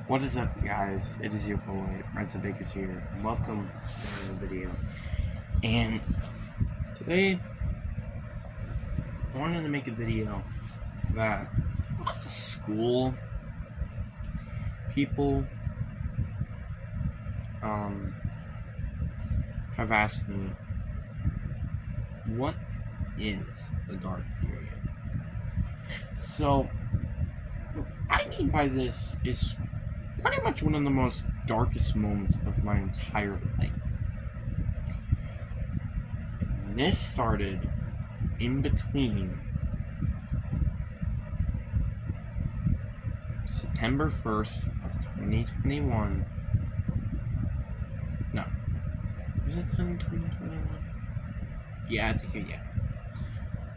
What is up, guys? It is your boy, Renzo Bakers here, and welcome to another video. And today, I wanted to make a video that school people have asked me, what is the dark period? So, what I mean by this is pretty much one of the most darkest moments of my entire life. And this started in between September 1st of 2021. No. Was it 2021? Yeah, I think, yeah.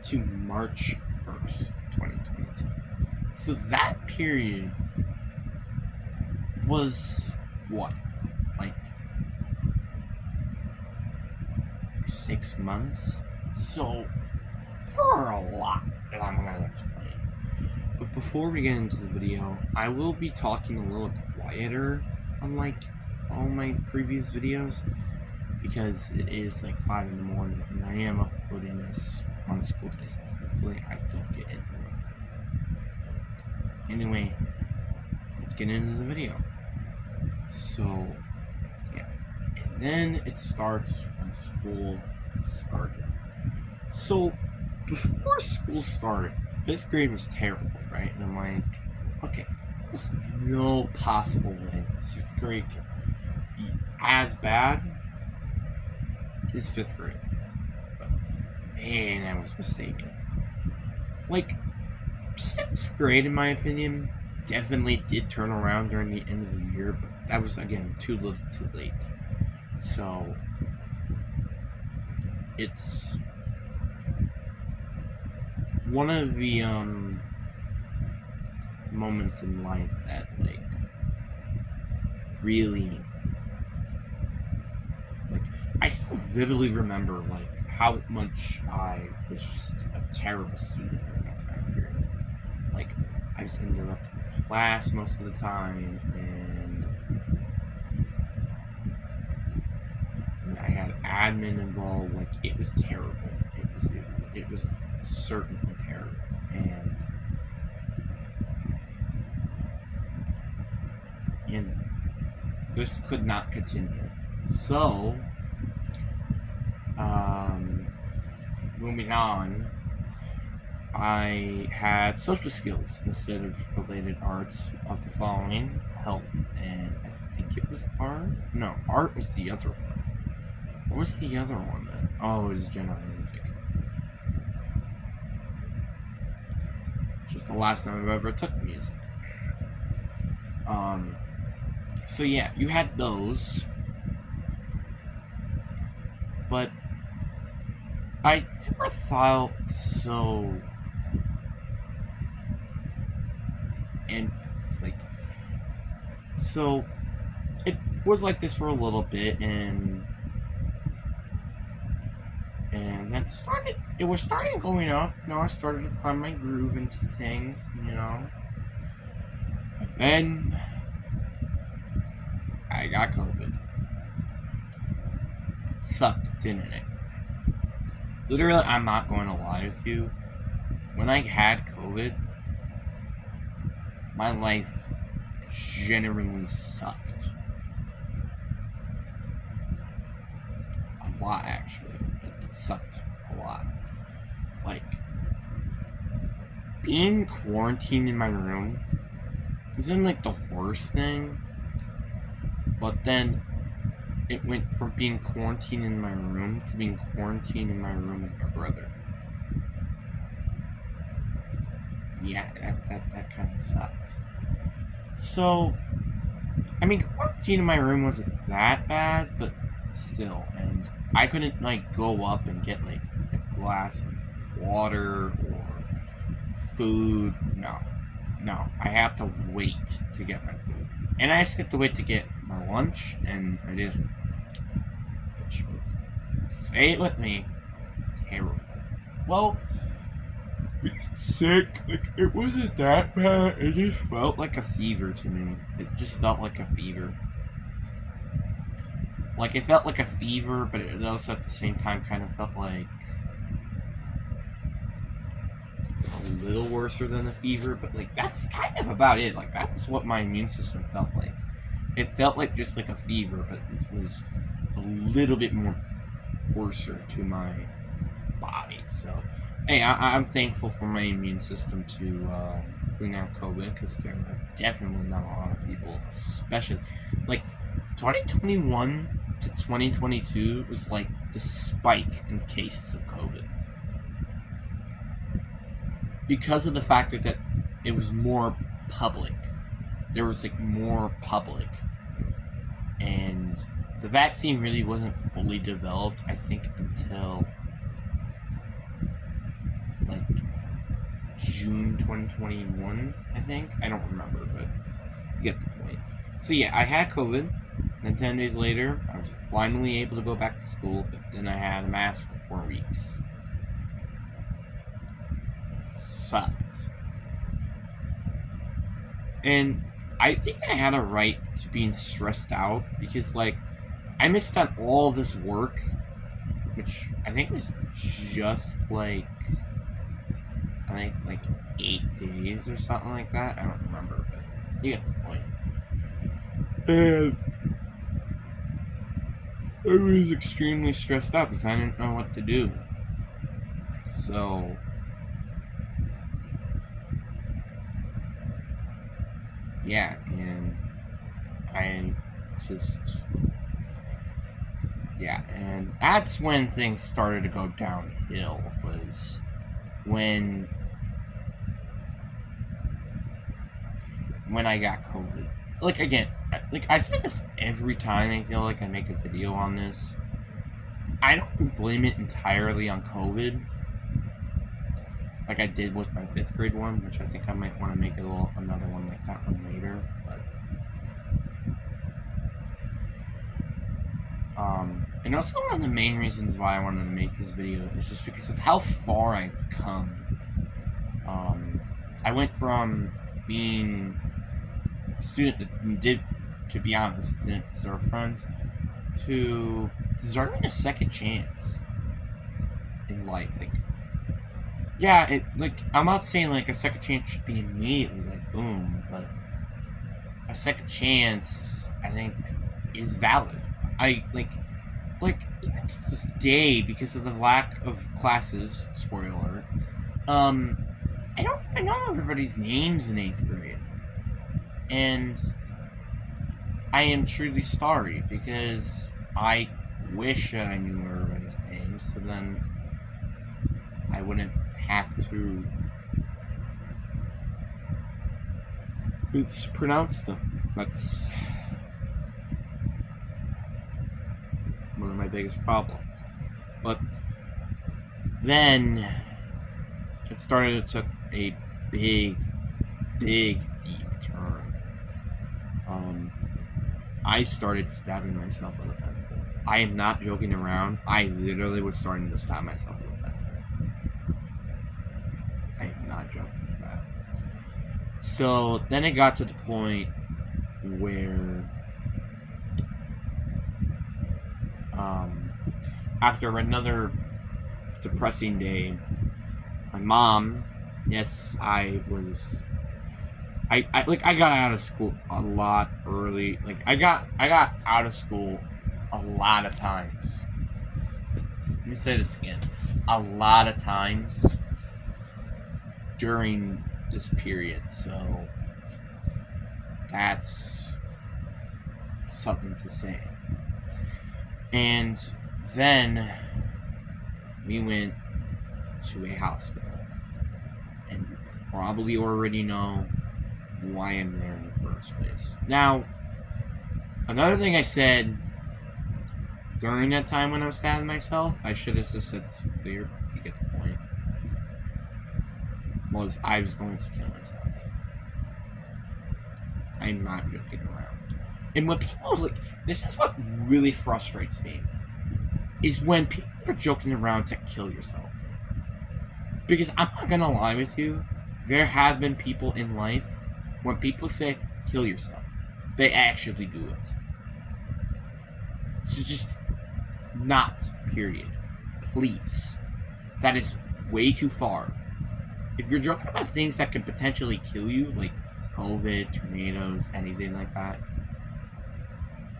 To March 1st, 2022. So that period was what? Like 6 months? So there are a lot that I'm gonna explain. But before we get into the video, I will be talking a little quieter, unlike all my previous videos, because it is like 5 in the morning and I am uploading this on a school day, so hopefully I don't get interrupted. Anyway, let's get into the video. So, yeah. And then it starts when school started. So, before school started, 5th grade was terrible, right? And I'm like, okay, there's no possible way 6th grade can be as bad as 5th grade. But, man, I was mistaken. Like, 6th grade, in my opinion, definitely did turn around during the end of the year, but that was, again, too little too late. So, it's one of the moments in life that, like, really, like, I still vividly remember, like, how much I was just a terrible student during that time period. Like, I was interrupting class most of the time, and I had admin involved. Like, it was terrible. It was certainly terrible, and this could not continue. So, moving on, I had social skills instead of related arts of the following: health, and I think it was art. No, art was the other one. What was the other one then? Oh, it was general music. Which was the last time I've ever took music. So yeah, you had those. But I never thought so. And, like, so it was like this for a little bit, and it was starting going up. I started to find my groove into things, And then I got COVID. It sucked, didn't it? Literally, I'm not going to lie with you. When I had COVID, my life genuinely sucked. A lot, actually. It sucked a lot. Like, being quarantined in my room isn't, like, the worst thing, but then it went from being quarantined in my room to being quarantined in my room with my brother. Yeah, that kind of sucked. So, I mean, quarantine in my room wasn't that bad, but still, and I couldn't, like, go up and get, like, a glass of water or food. No, I had to wait to get my food. And I just had to wait to get my lunch, and I did. Which was, say it with me, terrible. Well, sick. Like, it wasn't that bad. It just felt like a fever to me. It just felt like a fever. Like, it felt like a fever, but it also at the same time kind of felt like a little worse than a fever. But, like, that's kind of about it. Like, that's what my immune system felt like. It felt like just like a fever, but it was a little bit more worser to my body. So, hey, I'm thankful for my immune system to clean out COVID, because there are definitely not a lot of people, especially like 2021 to 2022 was like the spike in cases of COVID because of the fact that it was more public. There was like more public, and the vaccine really wasn't fully developed, I think, until like June 2021, I think. I don't remember, but you get the point. So yeah, I had COVID. Then 10 days later, I was finally able to go back to school, but then I had a mask for 4 weeks. Sucked. And I think I had a right to being stressed out, because, like, I missed out all this work, which I think was just, like 8 days or something like that. I don't remember, but you get the point. And I was extremely stressed out because I didn't know what to do. So, yeah, and I just, yeah, and that's when things started to go downhill, was when I got COVID. Like, again, like, I say this every time I feel like I make a video on this. I don't blame it entirely on COVID, like I did with my 5th grade one, which I think I might want to make another one like that one later. But and also one of the main reasons why I wanted to make this video is just because of how far I've come. I went from being a student that to be honest, didn't deserve friends, to deserving a second chance in life. Like, yeah, I'm not saying like a second chance should be immediately like boom, but a second chance, I think, is valid. I like even to this day, because of the lack of classes, spoiler alert, I don't even know everybody's names in 8th grade. And I am truly sorry, because I wish that I knew everybody's names, so then I wouldn't have to mispronounce them. That's one of my biggest problems. But then it started to take a big, deep turn. I started stabbing myself with a pencil. I am not joking around. I literally was starting to stab myself with a pencil. I am not joking with that. So then it got to the point where after another depressing day, my mom, yes, I got out of school a lot early. Like, I got out of school a lot of times. Let me say this again. A lot of times during this period. So that's something to say. And then we went to a hospital. And you probably already know why I'm there in the first place. Now, another thing I said during that time when I was stabbing myself, I should have just said this clear, you get the point, was I was going to kill myself. I'm not joking around. And when people, like, this is what really frustrates me, is when people are joking around to kill yourself. Because I'm not gonna lie with you, there have been people in life when people say kill yourself, they actually do it. So just not, period. Please. That is way too far. If you're talking about things that could potentially kill you, like COVID, tornadoes, anything like that,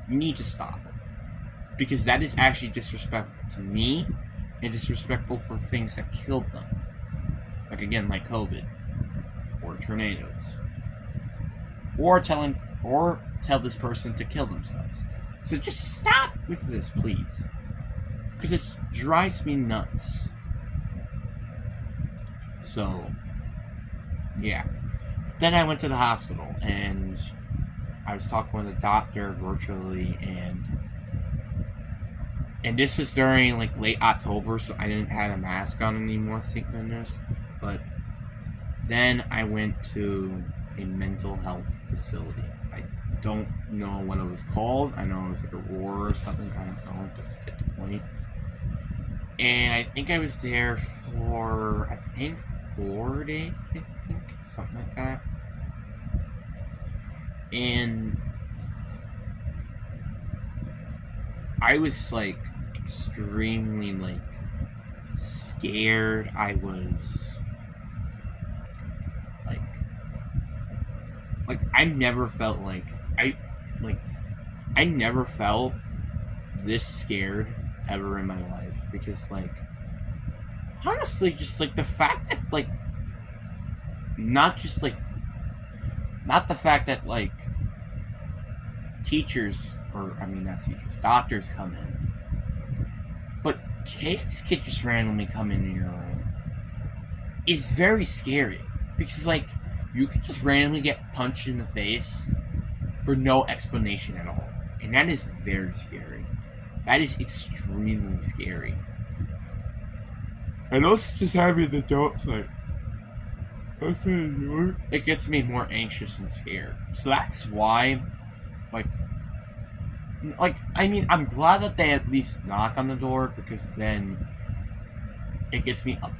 you need to stop. Because that is actually disrespectful to me and disrespectful for things that killed them. Like again, like COVID or tornadoes. Or tell this person to kill themselves. So just stop with this, please. Because it drives me nuts. So, yeah. Then I went to the hospital and I was talking with a doctor virtually, and this was during like late October, so I didn't have a mask on anymore, thank goodness. But then I went to a mental health facility. I don't know what it was called. I know it was like a Roar or something. I don't know, but get the point. And I think I was there for 4 days. I think something like that. And I was like extremely like scared. I was like I never felt I never felt this scared ever in my life, because like honestly just like the fact that like not the fact that like doctors come in, but kids could just randomly come into your room is very scary, because like you could just randomly get punched in the face for no explanation at all, and that is very scary. That is extremely scary. And also just having the adults like, okay, it gets me more anxious and scared. So that's why, like, I mean, I'm glad that they at least knock on the door, because then it gets me a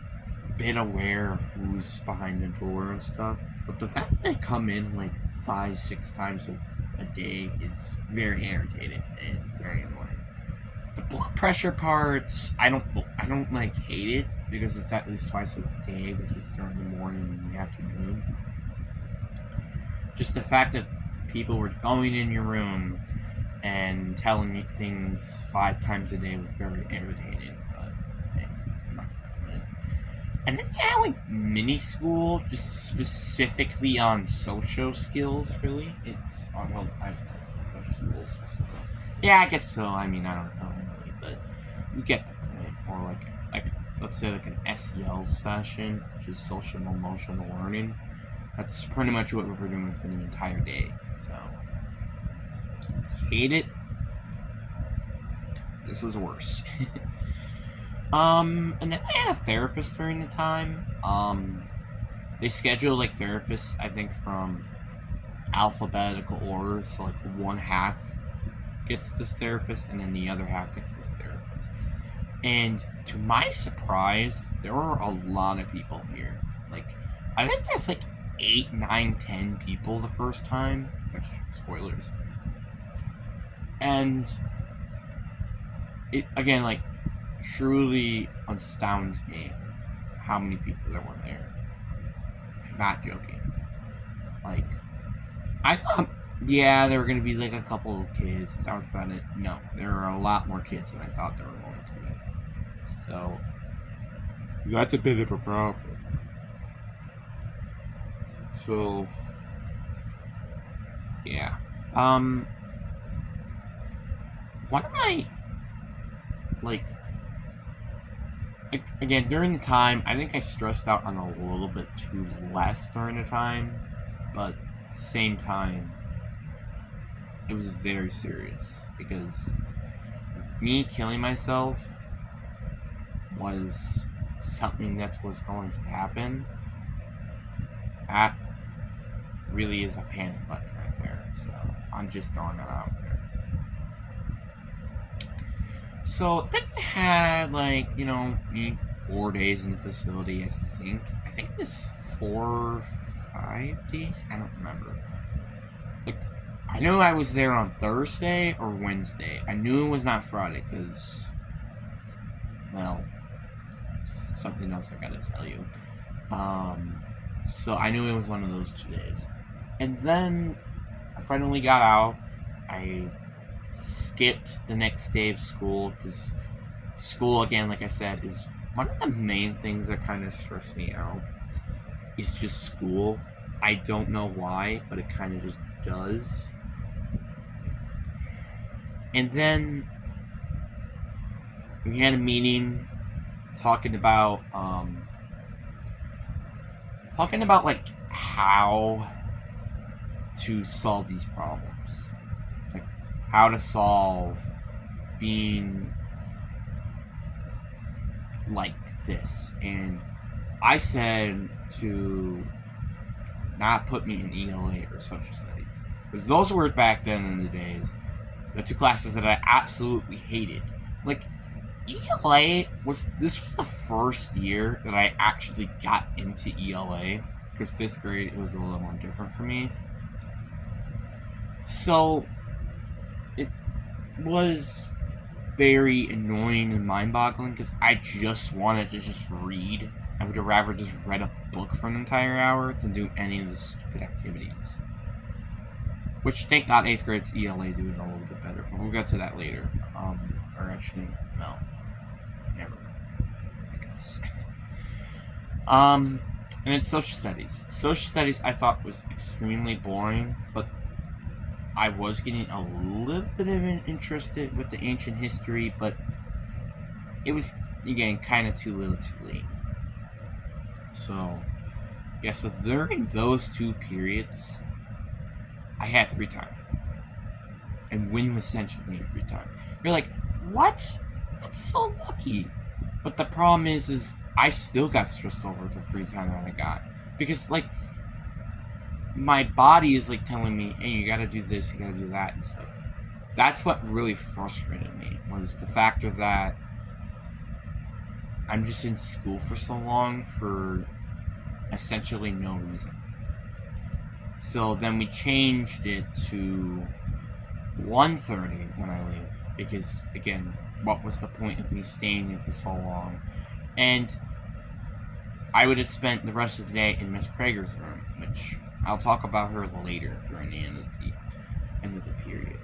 bit aware of who's behind the door and stuff. But the fact that they come in like 5-6 times a day is very irritating and very annoying. The blood pressure parts, I don't like hate it, because it's at least twice a day, which is during the morning and the afternoon. Just the fact that people were going in your room and telling me things 5 times a day was very irritating. But hey, I'm not gonna. And then yeah, like mini school, just specifically on social skills. Really, it's on social skills. So, yeah, I guess so. I mean, I don't know really, but you get the point. Or like let's say like an SEL session, which is social and emotional learning. That's pretty much what we're doing for the entire day. So, hate it. This is worse. And then I had a therapist during the time. They schedule like therapists, I think, from alphabetical order. So like one half gets this therapist, and then the other half gets this therapist. And to my surprise, there were a lot of people here. Like, I think there's like 8, 9, 10 people the first time, which, spoilers. And it, again, like, truly astounds me how many people there were there. I'm not joking. Like, I thought, yeah, there were going to be like a couple of kids, but that was about it. No, there were a lot more kids than I thought there were going to be. So, that's a bit of a problem. So, yeah. One of my, like, again, during the time, I think I stressed out on a little bit too less during the time, but at the same time, it was very serious, because me killing myself was something that was going to happen. That really is a panic button right there, so I'm just throwing that out there. So then I had, like, me 4 days in the facility. I think it was 4 or 5 days. I don't remember. Like, I knew I was there on Thursday or Wednesday. I knew it was not Friday because, well, something else I gotta tell you. So I knew it was one of those 2 days. And then I finally got out. I skipped the next day of school because school, again, like I said, is one of the main things that kind of stress me out. It's just school. I don't know why, but it kind of just does. And then we had a meeting talking about like how to solve these problems, like how to solve being like this. And I said to not put me in ELA or social studies, because those were back then in the days the two classes that I absolutely hated. Like, ELA was the first year that I actually got into ELA, because 5th grade it was a little more different for me. So it was very annoying and mind-boggling because I just wanted to just read. I would have rather just read a book for an entire hour than do any of the stupid activities. Which, thank God, 8th grade's ELA do it a little bit better, but we'll get to that later. Or actually, no, never. I guess. And it's social studies. Social studies I thought was extremely boring, but I was getting a little bit of interested with the ancient history, but it was, again, kind of too little too late. So, yeah, so during those 2 periods, I had free time. And Win was essentially free time. You're like, what? That's so lucky. But the problem is I still got stressed over the free time that I got. Because, like, my body is, like, telling me, hey, you gotta do this, you gotta do that, and stuff. That's what really frustrated me, was the factor that I'm just in school for so long for essentially no reason. So then we changed it to 1:30 when I leave, because, again, what was the point of me staying here for so long? And I would have spent the rest of the day in Miss Krager's room, which I'll talk about her later during the end of the period,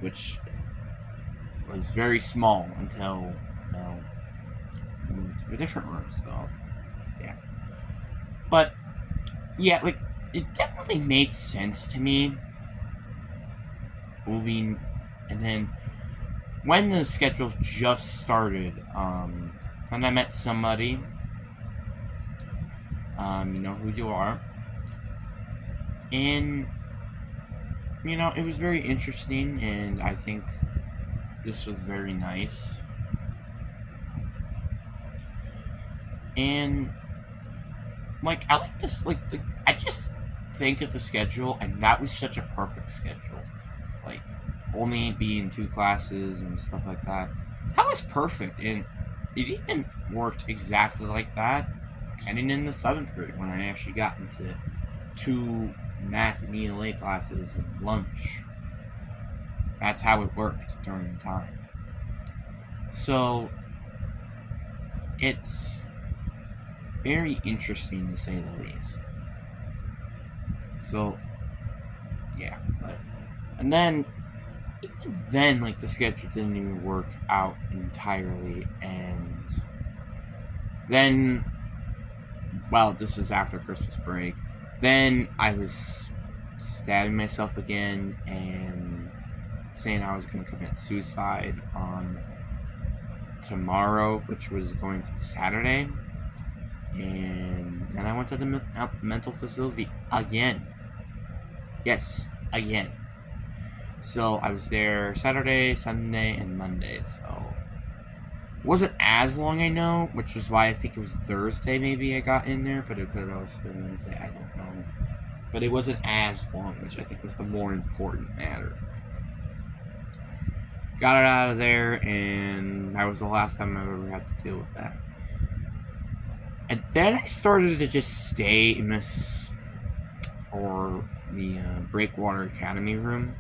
which was very small until, well, we moved to a different room. So, yeah. But, yeah, like, it definitely made sense to me moving. And then when the schedule just started, and I met somebody, you know who you are, and, you know, it was very interesting, and I think this was very nice. And, like, I like this, like, I just think of the schedule, and that was such a perfect schedule. Like, only being 2 classes and stuff like that. That was perfect, and it even worked exactly like that heading into 7th grade when I actually got into 2 math and ELA classes and lunch. That's how it worked during the time. So, it's very interesting to say the least. So, yeah. And then, even then, like, the schedule didn't even work out entirely, and then, well, this was after Christmas break, then I was stabbing myself again and saying I was going to commit suicide on tomorrow, which was going to be Saturday. And then I went to the mental facility again. Yes, again. So I was there Saturday, Sunday, and Monday. So it wasn't as long, I know, which was why I think it was Thursday maybe I got in there, but it could have also been Wednesday, I don't know. But it wasn't as long, which I think was the more important matter. Got it out of there, and that was the last time I ever had to deal with that. And then I started to just stay in this, or the Breakwater Academy room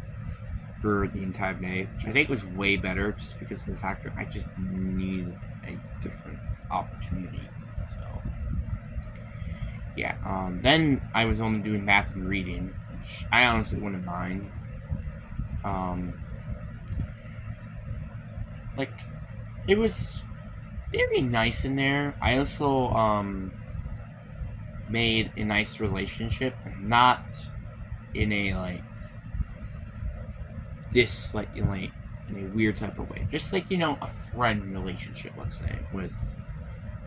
for the entire day, which I think was way better just because of the fact that I just needed a different opportunity. So, yeah. Then I was only doing math and reading, which I honestly wouldn't mind. Like, it was very nice in there. I also made a nice relationship, not in a in a weird type of way. Just a friend relationship, let's say, with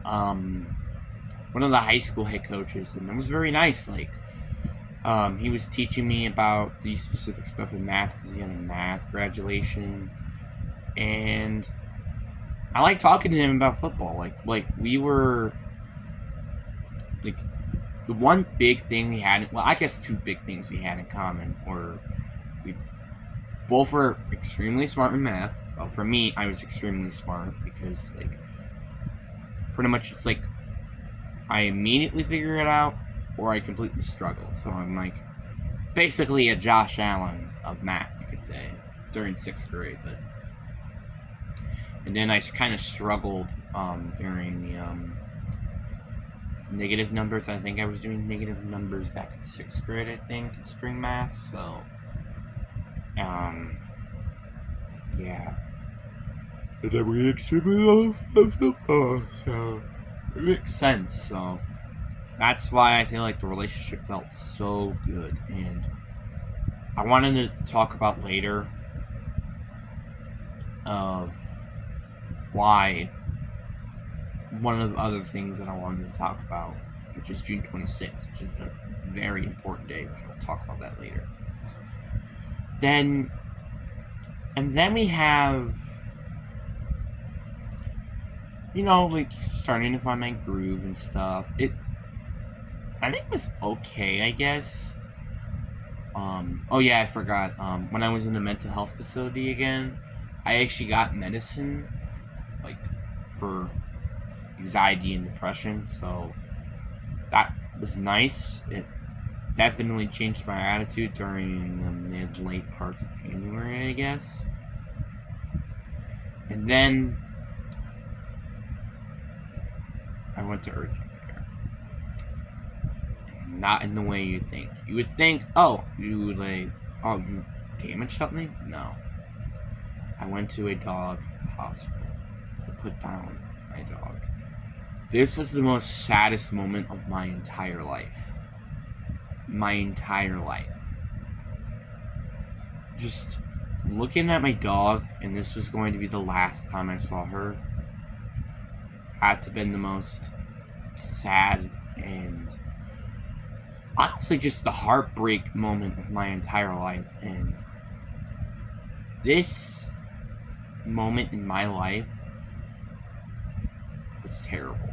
one of the high school head coaches, and it was very nice. He was teaching me about the specific stuff in math because he had a math graduation, and I like talking to him about football. We were the one big thing we had. Well, I guess two big things we had in common were we both were extremely smart in math. Well, for me, I was extremely smart because pretty much it's I immediately figure it out or I completely struggle. So I'm basically a Josh Allen of math, you could say, during 6th grade. And then I kind of struggled during the negative numbers. I think I was doing negative numbers back in 6th grade, I think, in spring math. So, yeah. And then we extremely love football, so it makes sense. So that's why I feel like the relationship felt so good. And I wanted to talk about later of why one of the other things that I wanted to talk about, which is June 26th, which is a very important day, which I'll talk about that later. Then we have, starting to find my groove and stuff. I think it was okay, I guess. Oh yeah, I forgot. When I was in the mental health facility again, I actually got medicine, for anxiety and depression, so that was nice. It definitely changed my attitude during the mid-late parts of January, I guess. And then I went to urgent care. Not in the way you think. You would think, you damaged something? No. I went to a dog hospital to put down my dog. This was the most saddest moment of my entire life. Just looking at my dog, and this was going to be the last time I saw her, had to have been the most sad and honestly just the heartbreak moment of my entire life. And this moment in my life was terrible.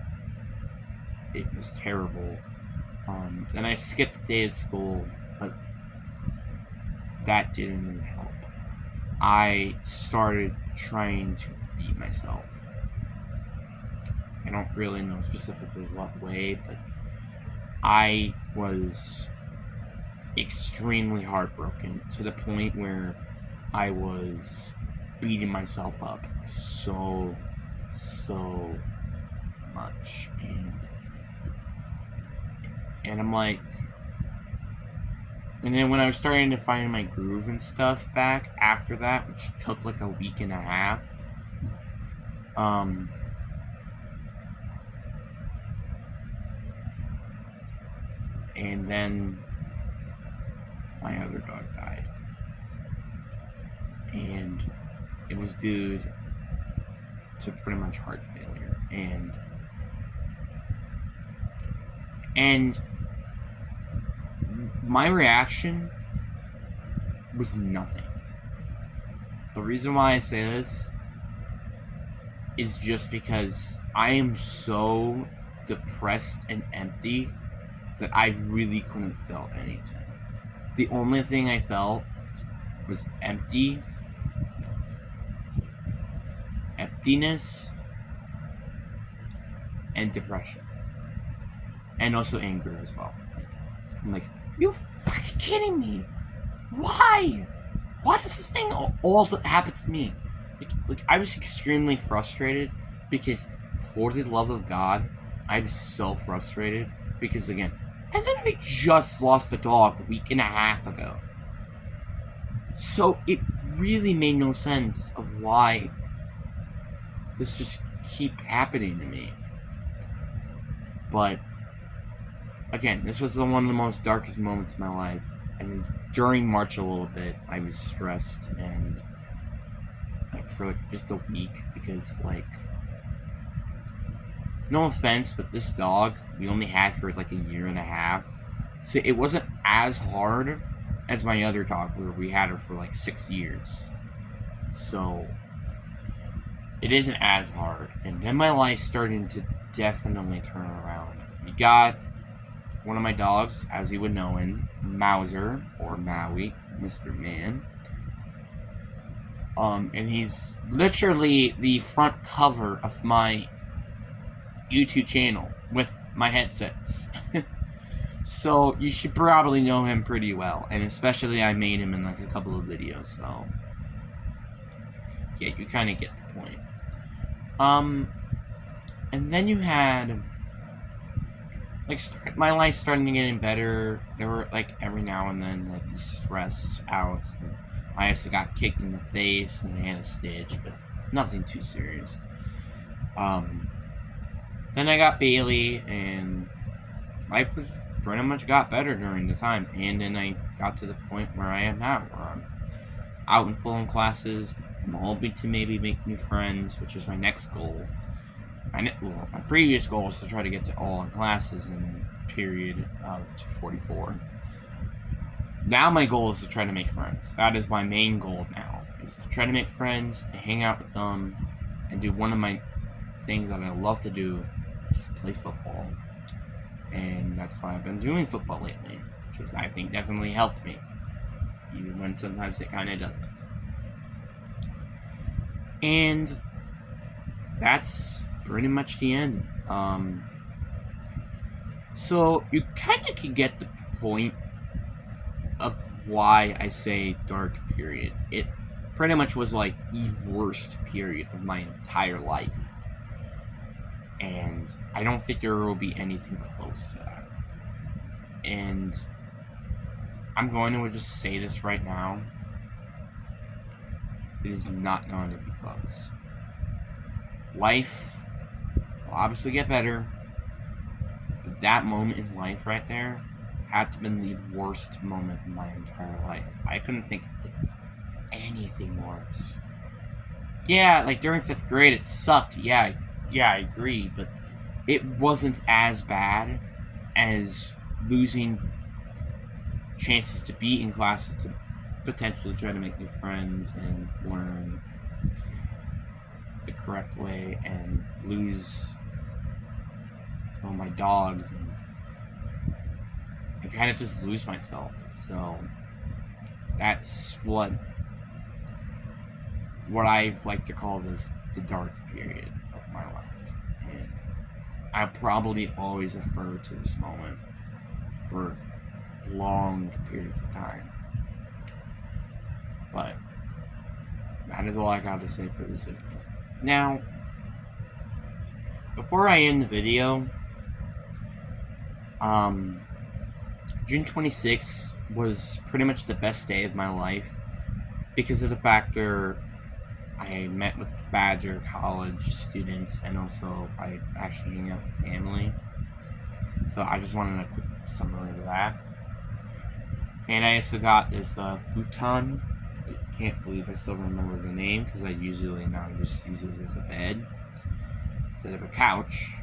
It was terrible. And I skipped a day of school, but that didn't even help. I started trying to beat myself. I don't really know specifically what way, but I was extremely heartbroken to the point where I was beating myself up so much. And I'm and then when I was starting to find my groove and stuff back after that, which took a week and a half, and then my other dog died. And it was due to pretty much heart failure. And my reaction was nothing. The reason why I say this is just because I am so depressed and empty that I really couldn't feel anything. The only thing I felt was emptiness, and depression. and also anger as well. I'm like, you fucking kidding me? Why? Why does this thing all happens to me? Like I was extremely frustrated because, for the love of God, I was so frustrated because again, I literally just lost a dog a week and a half ago. So it really made no sense of why this just keep happening to me. But again, this was one of the most darkest moments of my life. And during March a little bit, I was stressed and for just a week because no offense, but this dog we only had for a year and a half, so it wasn't as hard as my other dog where we had her for 6 years. So it isn't as hard, and then my life starting to definitely turn around. We got one of my dogs, as you would know him, Mauser or Maui, Mr. Man. And he's literally the front cover of my YouTube channel with my headsets. So you should probably know him pretty well, and especially I made him in a couple of videos, so yeah, you kind of get the point. And then you had my life starting getting better. There were every now and then stress out. And I also got kicked in the face and had a stitch, but nothing too serious. Then I got Bailey, and life was pretty much got better during the time. And then I got to the point where I am now, where I'm out in full-on classes. I'm hoping to maybe make new friends, which is my next goal. My previous goal was to try to get to all in classes in period of 244. Now my goal is to try to make friends. That is my main goal now, is to try to make friends, to hang out with them, and do one of my things that I love to do, which is play football. And that's why I've been doing football lately, which I think definitely helped me, even when sometimes it kind of doesn't. And that's pretty much the end. So you kind of can get the point of why I say dark period. It pretty much was the worst period of my entire life. And I don't think there will be anything close to that. And I'm going to just say this right now. It is not going to be close. Life will obviously get better, but that moment in life right there had to have been the worst moment in my entire life. I couldn't think of anything worse. Yeah, during 5th grade it sucked. Yeah, I agree, but it wasn't as bad as losing chances to be in classes to potentially try to make new friends and learn the correct way and lose all my dogs and kind of just lose myself. So that's what I like to call this the dark period of my life. And I probably always refer to this moment for long periods of time. But that is all I got to say for this video. Now, before I end the video, June 26th was pretty much the best day of my life because of the fact that I met with Badger College students, and also I actually hang out with family. So I just wanted a quick summary of that. And I also got this futon. I can't believe I still remember the name because I usually now just use it as a bed instead of a couch,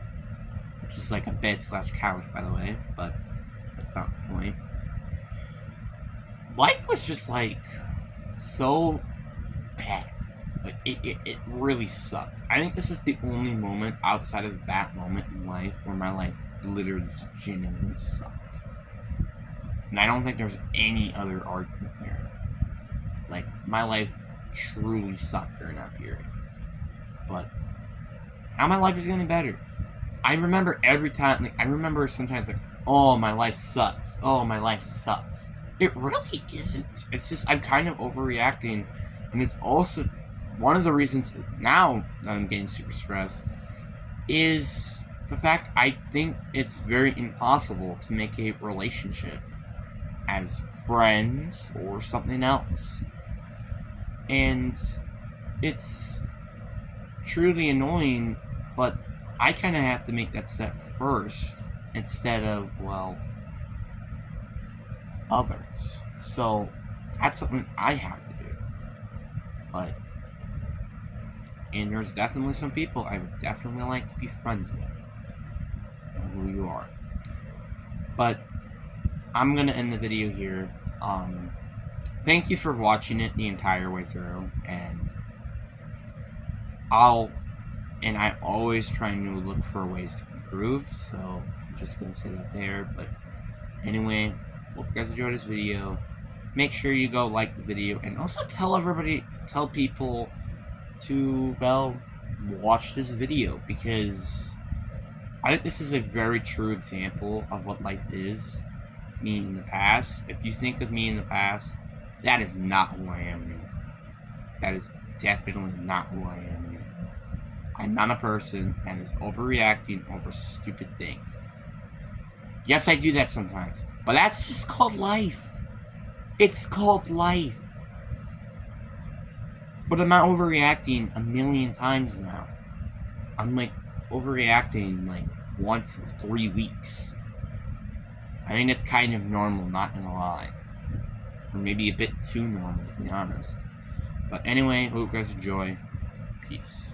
which is like a bed/couch, by the way, but that's not the point. Life was just so bad. It really sucked. I think this is the only moment outside of that moment in life where my life literally just genuinely sucked. And I don't think there's any other argument there. My life truly sucked during that period. But now my life is getting better. I remember every time, like, I remember sometimes, like, oh, my life sucks. Oh, my life sucks. It really isn't. It's just, I'm kind of overreacting. And it's also one of the reasons now that I'm getting super stressed is the fact I think it's very impossible to make a relationship as friends or something else. And it's truly annoying, but I kind of have to make that step first instead of, well, others. So that's something I have to do. But, and there's definitely some people I would definitely like to be friends with. You know who you are. But I'm going to end the video here. Thank you for watching it the entire way through, and I always try and look for ways to improve, so I'm just going to say that there. But anyway, hope you guys enjoyed this video. Make sure you go like the video, and also tell people to, well, watch this video, because I think this is a very true example of what life is. Me in the past, if you think of me in the past, that is not who I am anymore. That is definitely not who I am anymore. I'm not a person that is overreacting over stupid things. Yes, I do that sometimes, but that's just called life. It's called life. But I'm not overreacting a million times now. I'm like overreacting like once in 3 weeks. I think it's kind of normal, not gonna lie. Or maybe a bit too normal, to be honest. But anyway, hope you guys enjoy. Peace.